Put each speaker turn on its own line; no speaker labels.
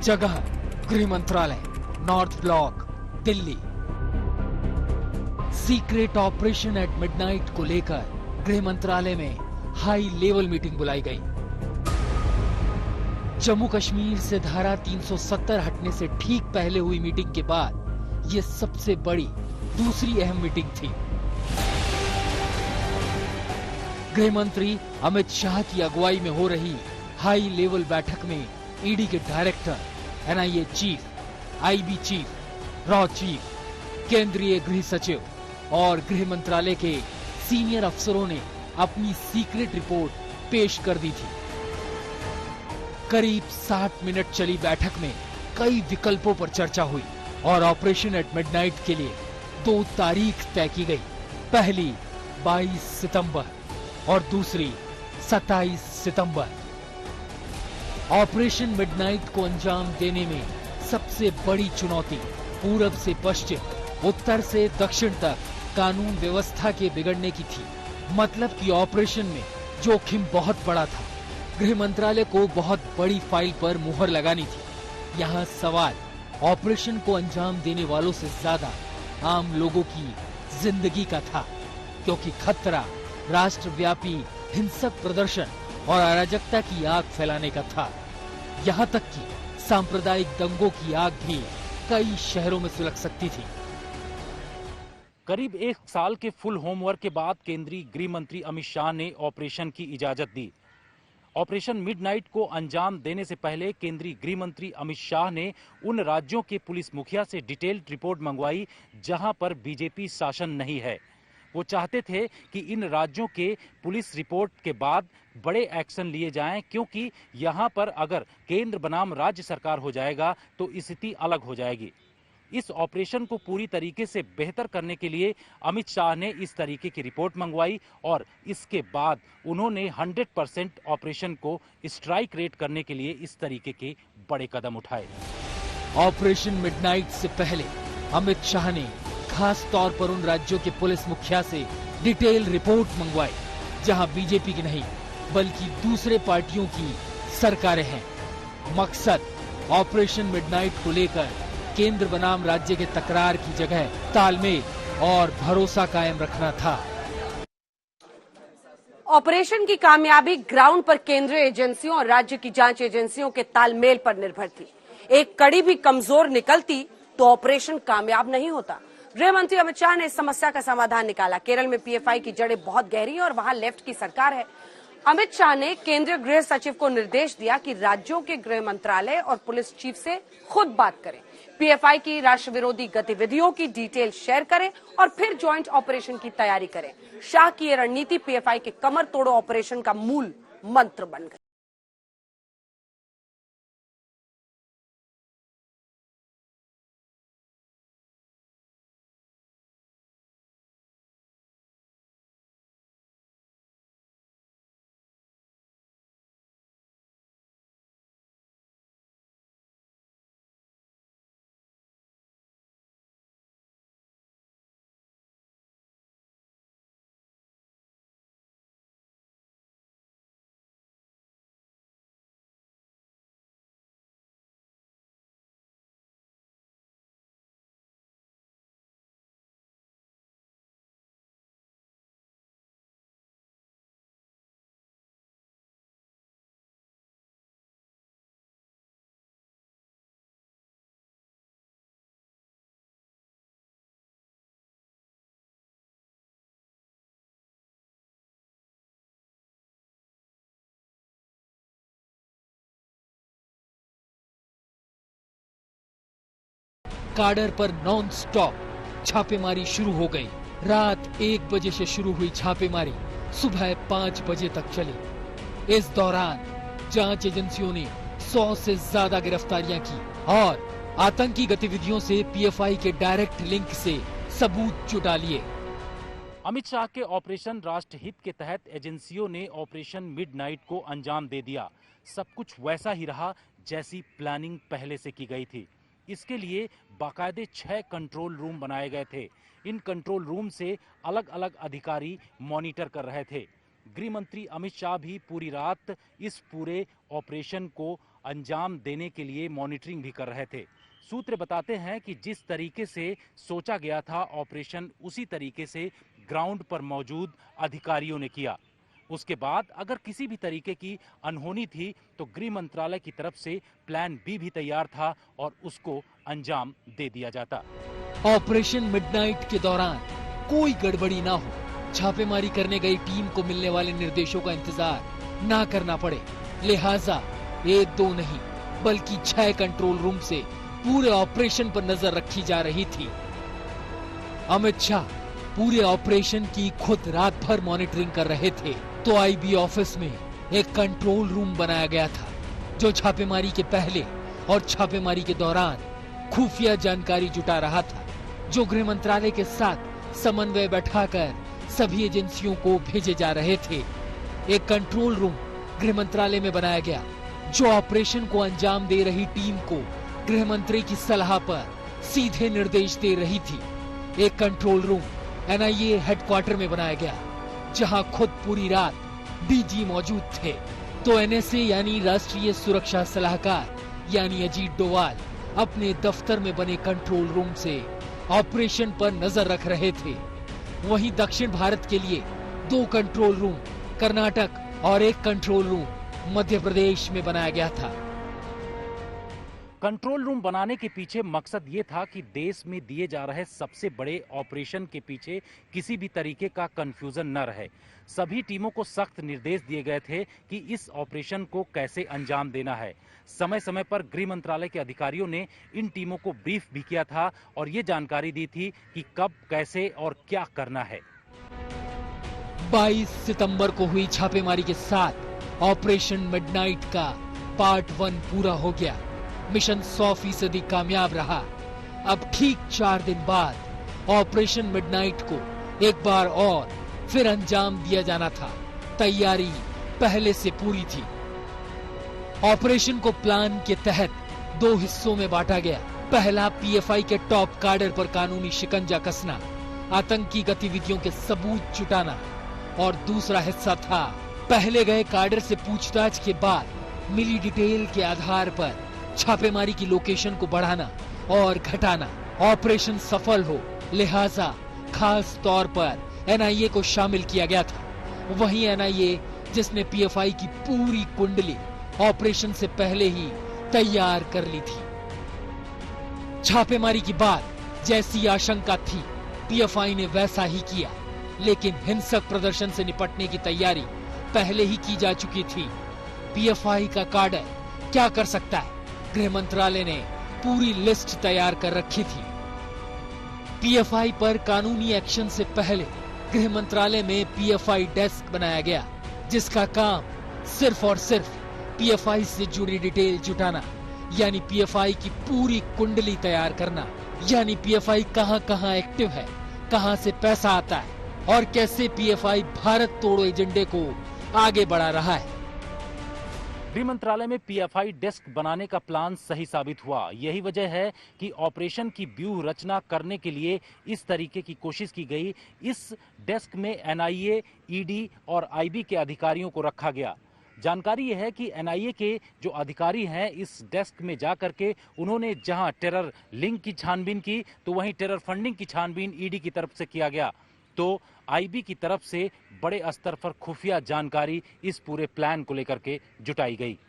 जगह गृह मंत्रालय, north block, Delhi. Secret operation at midnight को लेकर गृह मंत्रालय में हाई लेवल मीटिंग बुलाई गई। जम्मू कश्मीर से धारा 370 हटने से ठीक पहले हुई मीटिंग के बाद ये सबसे बड़ी दूसरी अहम मीटिंग थी। गृह मंत्री अमित शाह की अगुवाई में हो रही हाई लेवल बैठक में ईडी के director, NIA chief, IB chief, raw chief, केंद्रीय गृह सचिव और गृह मंत्रालय के सीनियर अफसरों ने अपनी सीक्रेट रिपोर्ट पेश कर दी थी। करीब 60 मिनट चली बैठक में कई विकल्पों पर चर्चा हुई और ऑपरेशन एट मिडनाइट के लिए 2 तारीख तय की गई। पहली 22 सितंबर और दूसरी 27 सितंबर। ऑपरेशन मिडनाइट को अंजाम देने में सबसे बड़ी चुनौती पूरब से पश्चिम, उत्तर से दक्षिण तक कानून व्यवस्था के बिगड़ने की थी। मतलब कि ऑपरेशन में जोखिम बहुत बड़ा था। गृह मंत्रालय को बहुत बड़ी फाइल पर मुहर लगानी थी। यहाँ सवाल ऑपरेशन को अंजाम देने वालों से ज्यादा आम लोगों की जिंदगी का था, क्योंकि खतरा राष्ट्रव्यापी हिंसक प्रदर्शन और अराजकता की आग फैलाने का था। यहाँ तक कि सांप्रदायिक दंगों की आग भी कई शहरों में सुलग सकती थी।
करीब 1 साल के फुल होमवर्क के बाद केंद्रीय गृह मंत्री अमित शाह ने ऑपरेशन की इजाजत दी। ऑपरेशन मिडनाइट को अंजाम देने से पहले केंद्रीय गृह मंत्री अमित शाह ने उन राज्यों के पुलिस मुखिया से डिटेल्ड रिपोर्ट मंगवाई जहां पर बीजेपी शासन नहीं है। वो चाहते थे कि इन राज्यों के पुलिस रिपोर्ट के बाद बड़े एक्शन लिए जाएं, क्योंकि यहां पर अगर केंद्र बनाम राज्य सरकार हो जाएगा तो स्थिति अलग हो जाएगी। इस ऑपरेशन को पूरी तरीके से बेहतर करने के लिए अमित शाह ने इस तरीके की रिपोर्ट मंगवाई और इसके बाद उन्होंने 100% ऑपरेशन को स्ट्राइक रेट करने के लिए इस तरीके के बड़े कदम उठाए।
ऑपरेशन मिडनाइट से पहले अमित शाह ने खास तौर पर उन राज्यों के पुलिस मुखिया से डिटेल रिपोर्ट मंगवाई जहां बीजेपी की नहीं बल्कि दूसरे पार्टियों की सरकारें हैं। मकसद ऑपरेशन मिडनाइट को लेकर केंद्र बनाम राज्य के तकरार की जगह तालमेल और भरोसा कायम रखना था।
ऑपरेशन की कामयाबी ग्राउंड पर केंद्रीय एजेंसियों और राज्य की जांच एजेंसियों के तालमेल पर निर्भर थी। एक कड़ी भी कमजोर निकलती तो ऑपरेशन कामयाब नहीं होता। गृह मंत्री अमित शाह ने इस समस्या का समाधान निकाला। केरल में पीएफआई की जड़ें बहुत गहरी हैं और वहां लेफ्ट की सरकार है। अमित शाह ने केंद्रीय गृह सचिव को निर्देश दिया कि राज्यों के गृह मंत्रालय और पुलिस चीफ से खुद बात करें, पीएफआई की राष्ट्र विरोधी गतिविधियों की डिटेल शेयर करें और फिर ज्वाइंट ऑपरेशन की तैयारी करें। शाह की यह रणनीति पीएफआई के कमर तोड़ो ऑपरेशन का मूल मंत्र बन गई।
काडर पर नॉन स्टॉप छापेमारी शुरू हो गई। रात 1 बजे से शुरू हुई छापेमारी सुबह 5 बजे तक चली। इस दौरान जांच एजेंसियों ने 100 से ज्यादा गिरफ्तारियां की और आतंकी गतिविधियों से पीएफआई के डायरेक्ट लिंक से सबूत जुटा लिए।
अमित शाह के ऑपरेशन राष्ट्रहित के तहत एजेंसियों ने ऑपरेशन मिडनाइट को अंजाम दे दिया। सब कुछ वैसा ही रहा जैसी प्लानिंग पहले से की गई थी। इसके लिए बाकायदे 6 कंट्रोल रूम बनाए गए थे। इन कंट्रोल रूम से अलग अलग अधिकारी मॉनिटर कर रहे थे। गृह मंत्री अमित शाह भी पूरी रात इस पूरे ऑपरेशन को अंजाम देने के लिए मॉनिटरिंग भी कर रहे थे। सूत्र बताते हैं कि जिस तरीके से सोचा गया था ऑपरेशन, उसी तरीके से ग्राउंड पर मौजूद अधिकारियों ने किया। उसके बाद अगर किसी भी तरीके की अनहोनी थी तो गृह मंत्रालय की तरफ से प्लान बी भी तैयार था और उसको अंजाम दे दिया जाता।
ऑपरेशन मिडनाइट के दौरान कोई गड़बड़ी ना हो, छापेमारी करने गई टीम को मिलने वाले निर्देशों का इंतजार ना करना पड़े, लिहाजा 1-2 नहीं बल्कि 6 कंट्रोल रूम से पूरे ऑपरेशन पर नजर रखी जा रही थी। अमित शाह पूरे ऑपरेशन की खुद रात भर मॉनिटरिंग कर रहे थे, तो आईबी ऑफिस में एक कंट्रोल रूम बनाया गया था जो छापेमारी के पहले और छापेमारी के दौरान खुफिया जानकारी जुटा रहा था, जो गृह मंत्रालय के साथ समन्वय बैठाकर सभी एजेंसियों को भेजे जा रहे थे। एक कंट्रोल रूम गृह मंत्रालय में बनाया गया जो ऑपरेशन को अंजाम दे रही टीम को गृह मंत्री की सलाह पर सीधे निर्देश दे रही थी। एक कंट्रोल रूम एनआईए हेडक्वार्टर में बनाया गया जहां खुद पूरी रात डीजी मौजूद थे, तो एनएसए यानी राष्ट्रीय सुरक्षा सलाहकार यानी अजीत डोवाल अपने दफ्तर में बने कंट्रोल रूम से ऑपरेशन पर नजर रख रहे थे। वहीं दक्षिण भारत के लिए 2 कंट्रोल रूम कर्नाटक और एक कंट्रोल रूम मध्य प्रदेश में बनाया गया था।
कंट्रोल रूम बनाने के पीछे मकसद ये था कि देश में दिए जा रहे सबसे बड़े ऑपरेशन के पीछे किसी भी तरीके का कंफ्यूजन न रहे। सभी टीमों को सख्त निर्देश दिए गए थे कि इस ऑपरेशन को कैसे अंजाम देना है। समय समय पर गृह मंत्रालय के अधिकारियों ने इन टीमों को ब्रीफ भी किया था और ये जानकारी दी थी कि कब, कैसे और क्या करना है।
22 सितंबर को हुई छापेमारी के साथ ऑपरेशन मिडनाइट का पार्ट 1 पूरा हो गया। मिशन 100% कामयाब रहा। अब ठीक 4 दिन बाद ऑपरेशन मिडनाइट को एक बार और फिर अंजाम दिया जाना था। तैयारी पहले से पूरी थी। ऑपरेशन को प्लान के तहत 2 हिस्सों में बांटा गया। पहला पीएफआई के टॉप काडर पर कानूनी शिकंजा कसना, आतंकी गतिविधियों के सबूत जुटाना, और दूसरा हिस्सा था पहले गए काडर से पूछताछ के बाद मिली डिटेल के आधार पर छापेमारी की लोकेशन को बढ़ाना और घटाना। ऑपरेशन सफल हो, लिहाजा खास तौर पर एनआईए को शामिल किया गया था। वहीं एनआईए जिसने पीएफआई की पूरी कुंडली ऑपरेशन से पहले ही तैयार कर ली थी। छापेमारी की बात जैसी आशंका थी, पीएफआई ने वैसा ही किया, लेकिन हिंसक प्रदर्शन से निपटने की तैयारी पहले ही की जा चुकी थी। पीएफआई का काडर क्या कर सकता है, गृह मंत्रालय ने पूरी लिस्ट तैयार कर रखी थी। पीएफआई पर कानूनी एक्शन से पहले गृह मंत्रालय में पीएफआई डेस्क बनाया गया, जिसका काम सिर्फ और सिर्फ पीएफआई से जुड़ी डिटेल जुटाना, यानी पीएफआई की पूरी कुंडली तैयार करना, यानी पीएफआई कहां-कहां एक्टिव है, कहां से पैसा आता है और कैसे पीएफआई भारत तोड़ो एजेंडे को आगे बढ़ा रहा है।
गृह मंत्रालय में पीएफआई डेस्क बनाने का प्लान सही साबित हुआ। यही वजह है कि ऑपरेशन की व्यूह रचना करने के लिए इस तरीके की कोशिश की गई। इस डेस्क में एनआईए, ईडी और आईबी के अधिकारियों को रखा गया। जानकारी यह है कि एनआईए के जो अधिकारी हैं, इस डेस्क में जाकर के उन्होंने जहां टेरर लिंक की छानबीन की, तो वहीं टेरर फंडिंग की छानबीन ईडी की तरफ से किया गया। तो आईबी की तरफ से बड़े स्तर पर खुफिया जानकारी इस पूरे प्लान को लेकर के जुटाई गई।